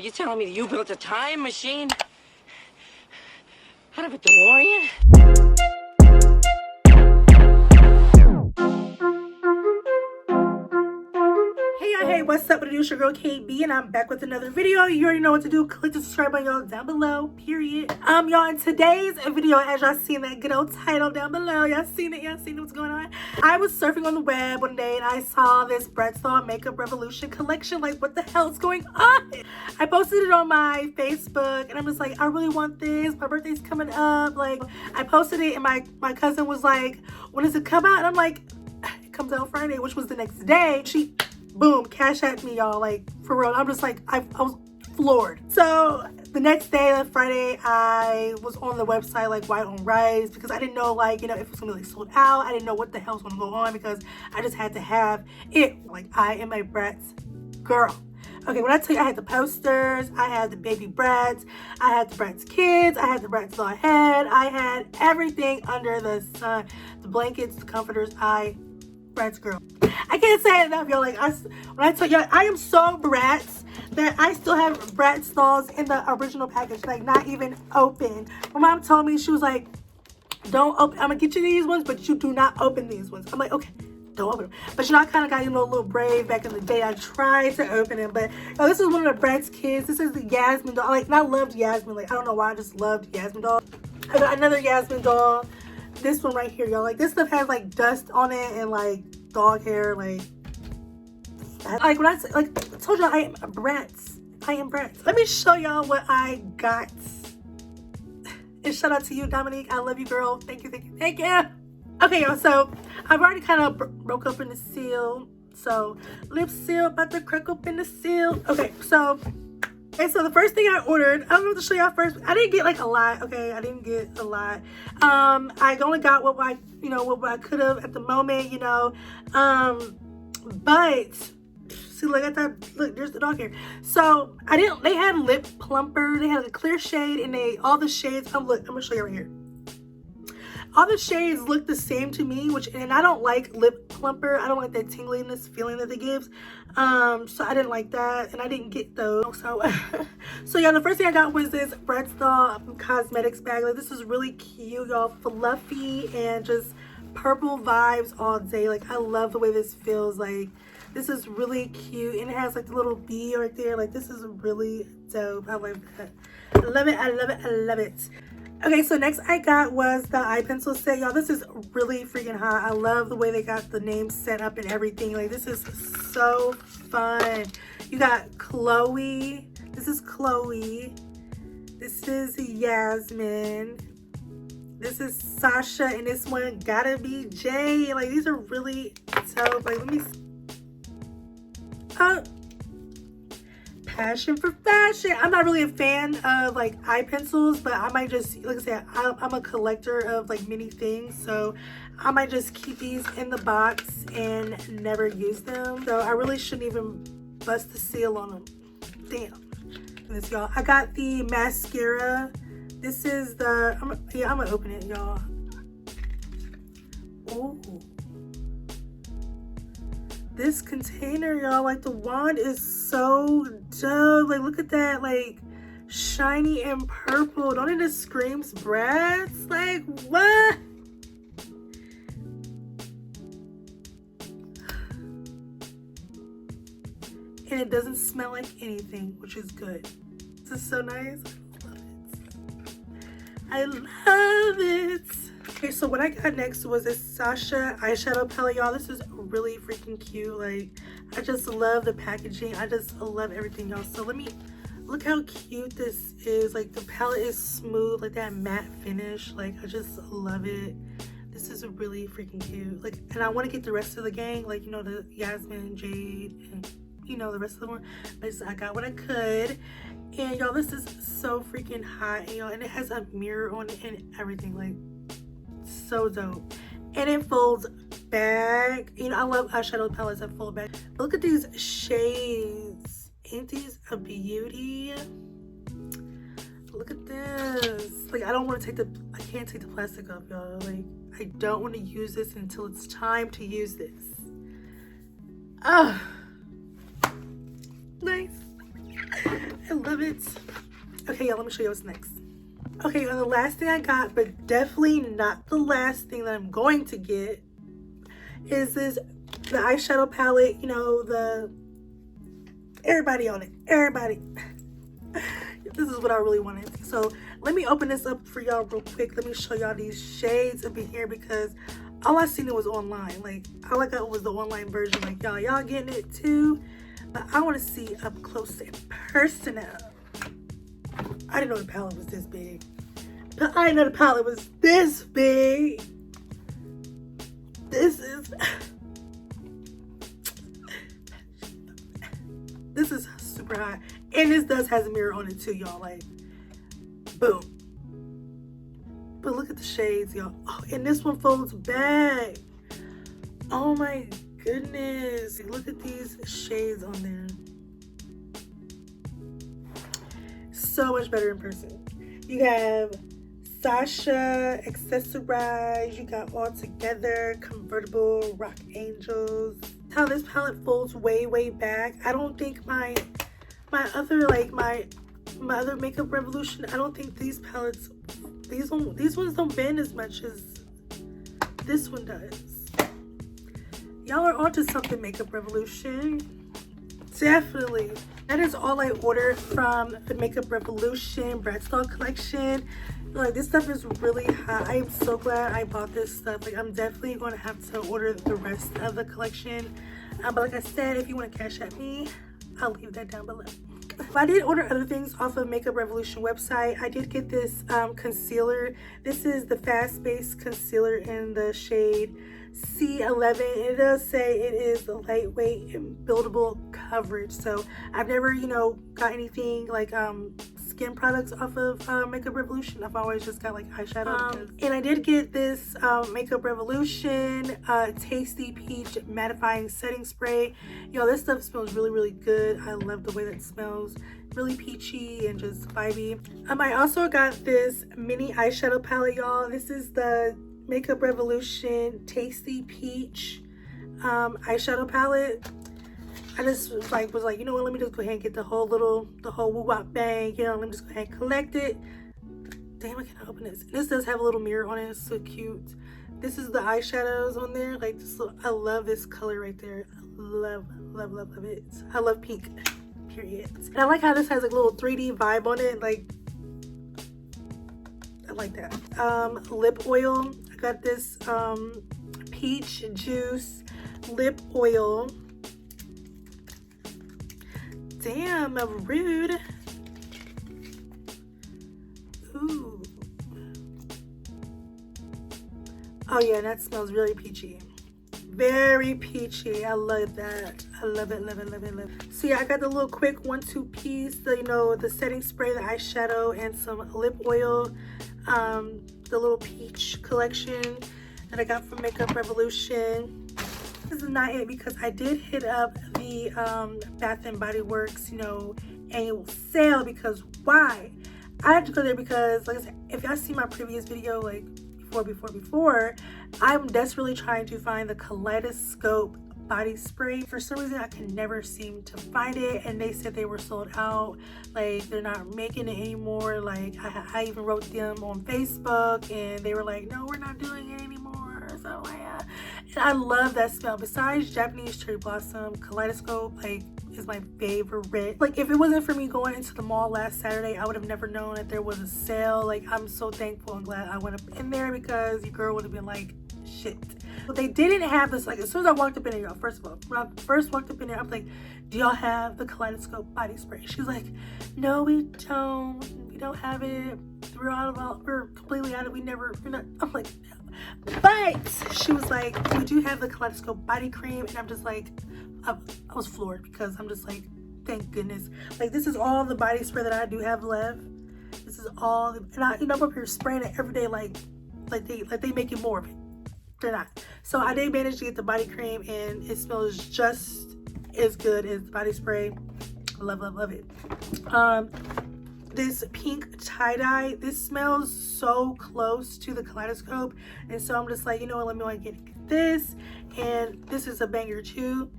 You telling me that you built a time machine out of a DeLorean? Hey, what's up? It's your girl KB, and I'm back with another video. You already know what to do. Click the subscribe button, y'all, down below. Period. Y'all, in today's video, as y'all seen that good old title down below, y'all seen it what's going on. I was surfing on the web one day and I saw this Bratz Doll Makeup Revolution collection. Like, what the hell is going on? I posted it on my Facebook and I'm just like, I really want this. My birthday's coming up. Like, I posted it and my cousin was like, when does it come out? And I'm like, it comes out Friday, which was the next day. She boom, cash at me, y'all, like, for real. I'm just like, I was floored. So the next day, that Friday, I was on the website like White on Rice because I didn't know, like, you know, if it was gonna be like sold out. I didn't know what the hell was gonna go on because I just had to have it. Like, I am a Bratz girl. Okay, when I tell you I had the posters, I had the baby Bratz, I had the Bratz kids, I had the Bratz doll head, I had everything under the sun. The blankets, the comforters, Bratz girl. I can't say it enough, y'all. Like, when I tell y'all, I am so Bratz that I still have Bratz dolls in the original package, like, not even open. My mom told me, she was like, don't open, I'm gonna get you these ones, but you do not open these ones. I'm like, okay, don't open them. But you know, I kind of got, you know, a little brave back in the day. I tried to open it, but yo, this is one of the Bratz kids. This is the Yasmin doll. Like, and I loved Yasmin. Like, I don't know why, I just loved Yasmin doll. I got another Yasmin doll. This one right here, y'all. Like, this stuff has like dust on it and like dog hair. Like when I say, like, I told y'all, I am Bratz. I am Bratz. Let me show y'all what I got. And shout out to you, Dominique. I love you, girl. Thank you, thank you, thank you. Okay, y'all. So I've already kind of broke open the seal. So lip seal, about to crack open the seal. Okay, so. Okay, so the first thing I ordered, I don't know what to show y'all first. I didn't get like a lot, okay? I didn't get a lot. I only got what I, you know, what I could have at the moment, you know. But see, look at that. Look, there's the dog here. So they had lip plumper. They had a clear shade, and all the shades. Look, I'm gonna show you right here. All the shades look the same to me, and I don't like lip plumper. I don't like that tingliness feeling that it gives. So I didn't like that, and I didn't get those. So yeah, the first thing I got was this Bratz Doll cosmetics bag. Like, this is really cute, y'all. Fluffy and just purple vibes all day. Like, I love the way this feels. Like, this is really cute, and it has like the little bee right there. Like, this is really dope. I like that. I love it. I love it. I love it. Okay, so next I got was the eye pencil set. Y'all, this is really freaking hot. I love the way they got the names set up and everything. Like, this is so fun. You got Chloe. This is Chloe. This is Yasmin. This is Sasha. And this one gotta be Jay. Like, these are really dope. Like, let me see. Passion for fashion. I'm not really a fan of like eye pencils, but I might just, like I said, I'm a collector of like many things, so I might just keep these in the box and never use them. So I really shouldn't even bust the seal on them. Damn. This, y'all. I got the mascara. This is the, I'm gonna open it, y'all. Ooh. This container, y'all, like, the wand is so dope. Like, look at that, like, shiny and purple. Don't it just screams Bratz? Like, what? And it doesn't smell like anything, which is good. This is so nice. I love it. Okay, so what I got next was this Sasha eyeshadow palette, y'all. This is really freaking cute. Like, I just love the packaging. I just love everything, y'all. So let me look how cute this is. Like, the palette is smooth, like that matte finish. Like, I just love it. This is really freaking cute. Like, and I want to get the rest of the gang, like, you know, the Yasmin, Jade, and you know, the rest of them. But I got what I could. And y'all, this is so freaking hot, and y'all, and it has a mirror on it and everything. Like, so dope. And it folds back. You know, I love eyeshadow palettes that fold back. Look at these shades. Ain't these a beauty? Look at this. Like, I don't want to I can't take the plastic off, y'all. Like, I don't want to use this until it's time to use this. Nice. I love of it. Okay, y'all, let me show you what's next. Okay, the last thing I got, but definitely not the last thing that I'm going to get, is the eyeshadow palette. You know, everybody on it. Everybody. This is what I really wanted. So let me open this up for y'all real quick. Let me show y'all these shades up in here, because all I seen it was online. Like, all I got was the online version. Like, y'all getting it too? But I want to see up close and personal. I didn't know the palette was this big. But I didn't know the palette was this big. This is super high. And this does has a mirror on it too, y'all. Like, boom. But look at the shades, y'all. Oh, and this one folds back. Oh my goodness. Look at these shades on there. So much better in person. You have Sasha, Accessorize. You got All Together, Convertible, Rock Angels. How this palette folds way back. I don't think my other, like my other Makeup Revolution, I don't think these palettes, these ones don't bend as much as this one does. Y'all are onto something, Makeup Revolution. Definitely. That is all I ordered from the Makeup Revolution Bratz Doll collection. Like, this stuff is really hot. I am so glad I bought this stuff. Like, I'm definitely going to have to order the rest of the collection. But like I said, if you want to cash at me, I'll leave that down below. I did order other things off of Makeup Revolution website. I did get this concealer. This is the Fast Base Concealer in the shade C11. It does say it is the lightweight and buildable coverage. So I've never, you know, got anything like skin products off of Makeup Revolution. I've always just got like eyeshadow. And I did get this Makeup Revolution Tasty Peach Mattifying Setting Spray. Yo, this stuff smells really good. I love the way that it smells. Really peachy and just vibey. I also got this mini eyeshadow palette, y'all. This is the Makeup Revolution Tasty Peach eyeshadow palette. I just was like, you know what, let me just go ahead and get the whole woo-wop bang, you know, let me just go ahead and collect it. Damn, I can't open this. This does have a little mirror on it. It's so cute. This is the eyeshadows on there. Like, this, I love this color right there. I love it. I love pink, period. And I like how this has like a little 3D vibe on it. Like, I like that. Lip oil. I got this peach juice lip oil. Damn, rude. Ooh. Oh yeah, that smells really peachy. Very peachy. I love that. I love it. So yeah, I got the little quick 1-2 piece, you know, the setting spray, the eyeshadow, and some lip oil. The little peach collection that I got from Makeup Revolution. This is not it, because I did hit up the Bath and Body Works, you know, annual sale. Because why? I had to go there because, like I said, if y'all see my previous video, like before, I'm desperately trying to find the Kaleidoscope Body Spray. For some reason, I can never seem to find it, and they said they were sold out. Like, they're not making it anymore. Like, I even wrote them on Facebook, and they were like, no, we're not doing it anymore. So yeah. And I love that smell. Besides Japanese cherry blossom, Kaleidoscope, like, is my favorite. Like, if it wasn't for me going into the mall last Saturday, I would have never known that there was a sale. Like, I'm so thankful and glad I went up in there, because your girl would have been like, shit. But they didn't have this. Like, as soon as I walked up in there, y'all, first of all, when I first walked up in there, I'm like, do y'all have the Kaleidoscope Body Spray? She was like, no, we don't have it. We're completely out of it. I'm like, no. But she was like, we do have the Kaleidoscope Body Cream. And I'm just like, I was floored, because I'm just like, thank goodness. Like, this is all the body spray that I do have left. This is all, and I'm up here spraying it every day, like they make it more of it. They're not. So I did manage to get the body cream, and it smells just as good as the body spray. Love it. This pink tie-dye, this smells so close to the Kaleidoscope, and so I'm just like, you know what, let me get this. And this is a banger too.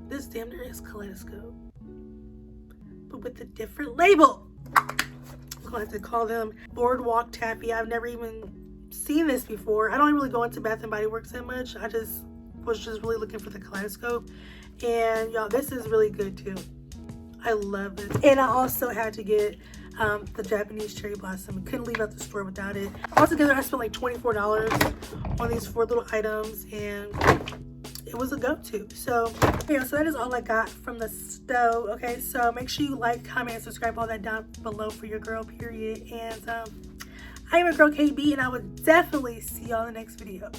This damn near is Kaleidoscope. but with a different label. I'm going to call them Boardwalk Taffy. I've never even seen this before. I don't really go into Bath and Body Works that much. I was just really looking for the Kaleidoscope, and y'all, this is really good too. I love this. And I also had to get the Japanese cherry blossom. Couldn't leave out the store without it. Altogether, I spent like $24 on these 4 little items, and it was a go-to. So yeah, so that is all I got from the stove. Okay, so make sure you like, comment, and subscribe, all that down below for your girl, period. And I am your girl KB, and I will definitely see y'all in the next video.